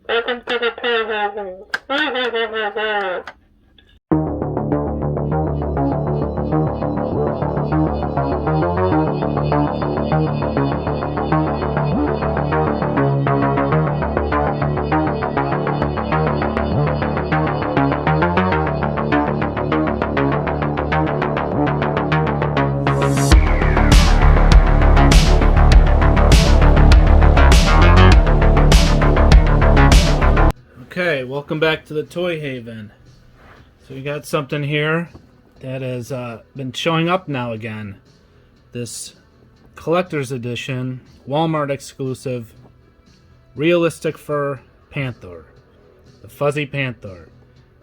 Welcome to the toy haven. Okay, welcome back to the Toy Haven. So we got something here that has been showing up now again. This collector's edition, Walmart exclusive, realistic fur Panthor, the fuzzy Panthor.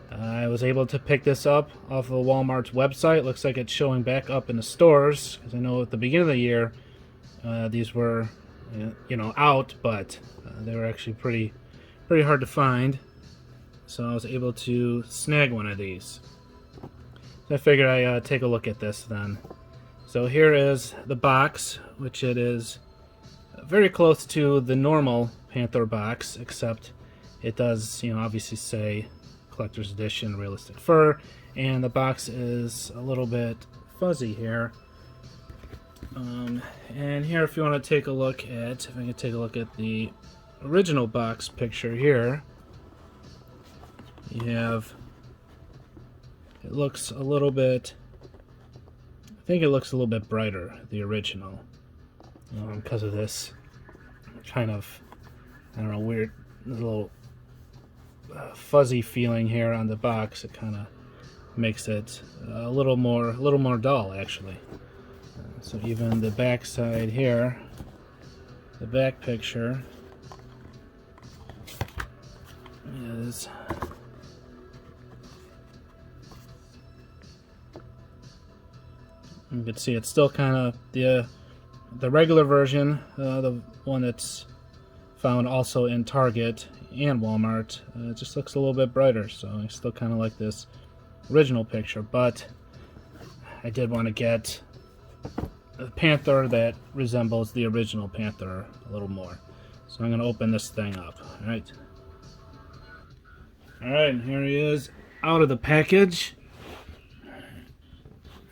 I was able to pick this up off of Walmart's website. Looks like it's showing back up in the stores, because I know at the beginning of the year these were, out, but they were actually pretty hard to find, so I was able to snag one of these. So I figured I'd take a look at this then. So here is the box, which it is very close to the normal Panthor box, except it does, obviously say collector's edition realistic fur, and the box is a little bit fuzzy here. And here, if you want to take a look at, if I can take a look at the original box picture here, you have, it looks a little bit, I think it looks a little bit brighter, the original, because of this kind of, I don't know, weird little fuzzy feeling here on the box. It kind of makes it a little more dull, actually. So even the back side here, the back picture is you can see it's still kind of the regular version, the one that's found also in Target and Walmart. It just looks a little bit brighter, so I still kind of like this original picture, but I did want to get a Panthor that resembles the original Panthor a little more. So I'm going to open this thing up. Alright, and here he is out of the package.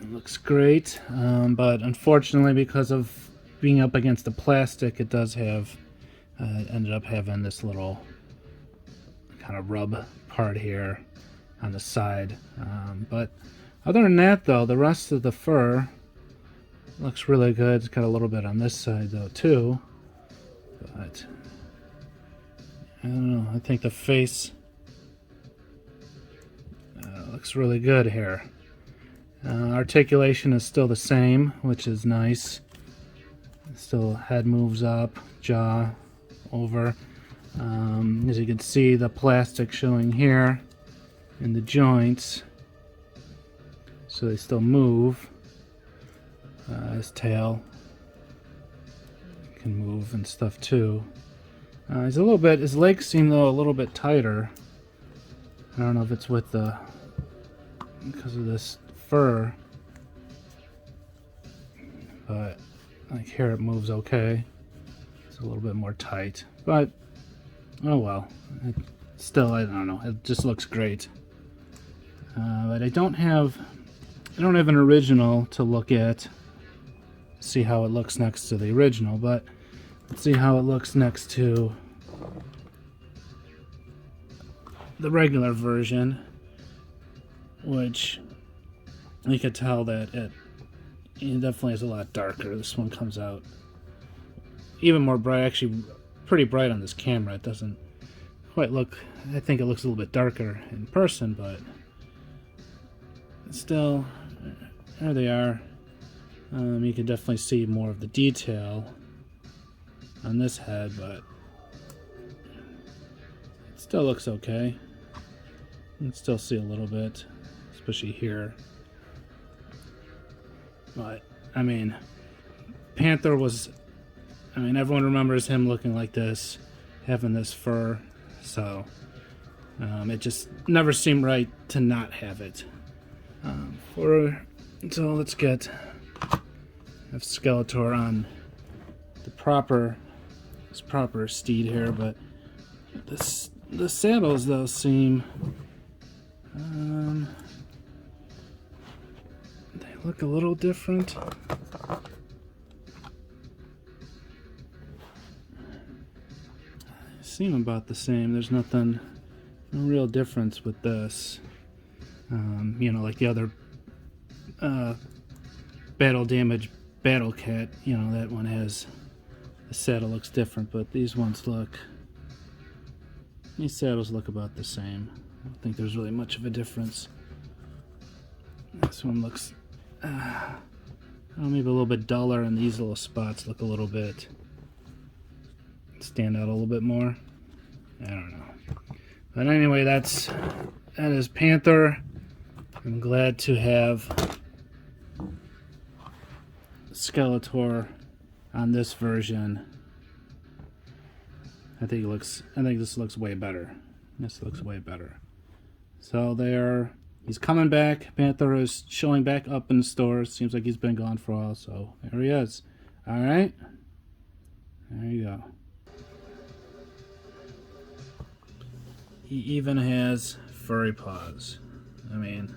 It looks great, but unfortunately, because of being up against the plastic, it does have, ended up having this little kind of rub part here on the side. But other than that, though, the rest of the fur looks really good. It's got a little bit on this side, though, too. But I don't know. I think the face looks really good here. Articulation is still the same, which is nice. Still, head moves up, jaw over. As you can see, the plastic showing here in the joints, so they still move. His tail can move and stuff too. He's a little bit. His legs seem, though, a little bit tighter. I don't know if it's with the because of this fur, but like here it moves okay. It's a little bit more tight, but oh well. Still, I don't know. It just looks great. But I don't have an original to look at. See how it looks next to the original, but let's see how it looks next to the regular version, which you could tell that it definitely is a lot darker. This one comes out even more bright, actually pretty bright on this camera. It doesn't quite look, I think it looks a little bit darker in person, but still, there they are. You can definitely see more of the detail on this head, but it still looks okay. You can still see a little bit, especially here. But, I mean, Panthor was, everyone remembers him looking like this, having this fur, so it just never seemed right to not have it. So let's get Skeletor on the proper steed here, but The saddles though seem they look a little different. They seem about the same. There's no real difference with this. You know, like the other battle damage battle cat, you know, that one has the saddle looks different, but these saddles look about the same. I don't think there's really much of a difference. This one looks maybe a little bit duller, and these little spots look a little bit stand out a little bit more. I don't know. But anyway, that is Panther. I'm glad to have Skeletor on this version. I think this looks way better. This looks way better. So he's coming back. Panther is showing back up in the stores. Seems like he's been gone for a while, so there he is. All right, there you go. He even has furry paws. I mean,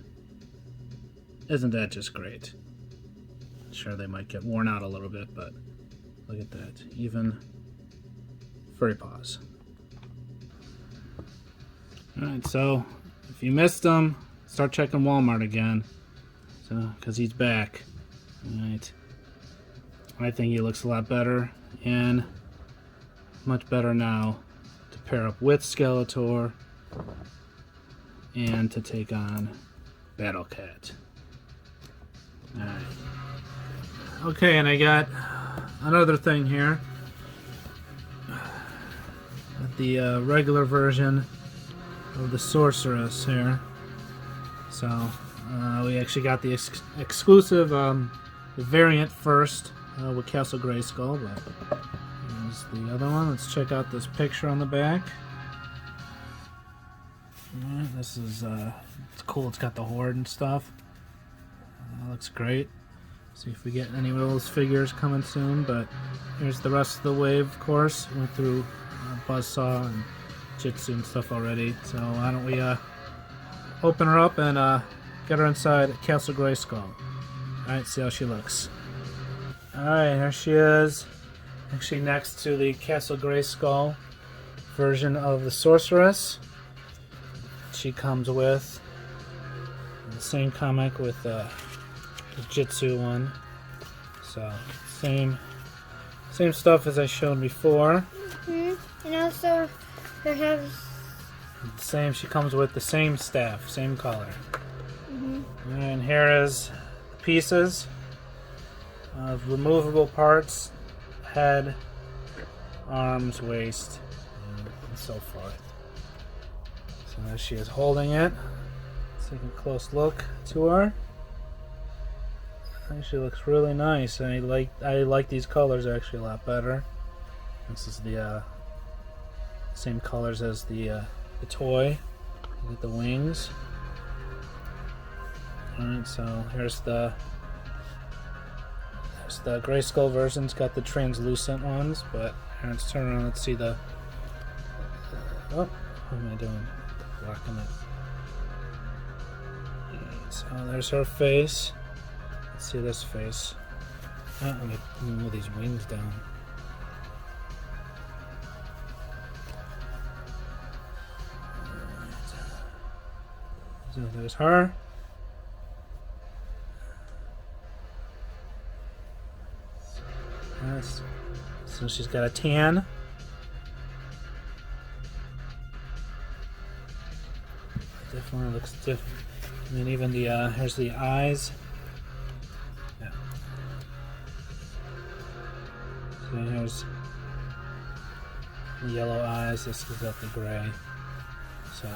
isn't that just great? Sure, they might get worn out a little bit, but look at that. Even furry paws. Alright, so if you missed him, start checking Walmart again. Because he's back. Alright. I think he looks a lot better, and much better now to pair up with Skeletor and to take on Battle Cat. Alright. Okay, and I got another thing here. The regular version of the Sorceress here. So we actually got the exclusive the variant first with Castle Grayskull, but here's the other one. Let's check out this picture on the back. Alright, this is it's cool. It's got the horde and stuff. Looks great. See if we get any of those figures coming soon, but here's the rest of the wave, of course. Went through Buzzsaw and Jitsu and stuff already, so why don't we open her up and get her inside Castle Grayskull. Alright, see how she looks. Alright, here she is, actually next to the Castle Grayskull version of the Sorceress. She comes with the same comic with the Jitsu one, so same stuff as I showed before. And also it has the same. She comes with the same staff, same color. And here is the pieces of removable parts: head, arms, waist, and so forth. So there she is holding it. Let's take a close look to her. She looks really nice. I like these colors actually a lot better. This is the same colors as the toy with the wings. Alright, so here's the Grayskull version. It's got the translucent ones, but here, let's turn around. Let's see the. Oh, what am I doing? Blocking it. Alright, so there's her face. Let's see this face. Oh, let me move these wings down. So there's her. Yes. So she's got a tan. Definitely looks different. And then even the here's the eyes. Yeah. So here's the yellow eyes. This is got the gray. So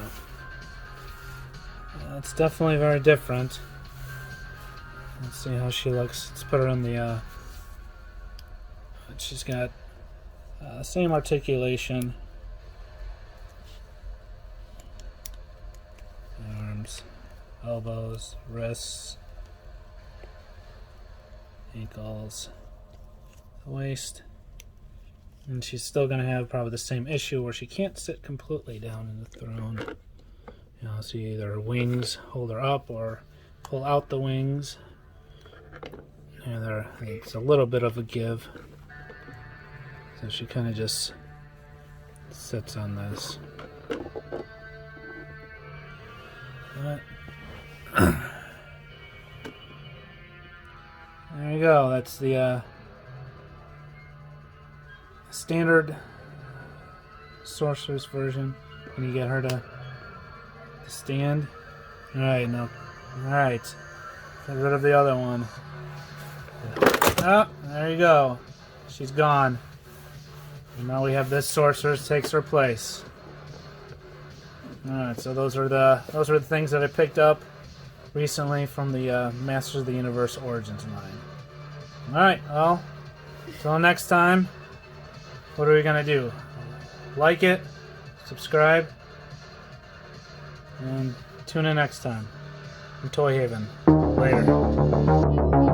it's definitely very different. Let's see how she looks. Let's put her in the. She's got same articulation. Arms, elbows, wrists, ankles, the waist. And she's still going to have probably the same issue where she can't sit completely down in the throne. You know, so either her wings hold her up or pull out the wings. And it's a little bit of a give. So she kind of just sits on this. But there you go. That's the standard Sorceress version. Can you get her to stand? Alright, no. Alright. Get rid of the other one. Oh, there you go. She's gone. And now we have this Sorceress takes her place. Alright, so those are the things that I picked up recently from the Masters of the Universe Origins line. Alright, well, until next time, what are we going to do? Like it, subscribe, and tune in next time. From Toy Haven. Later.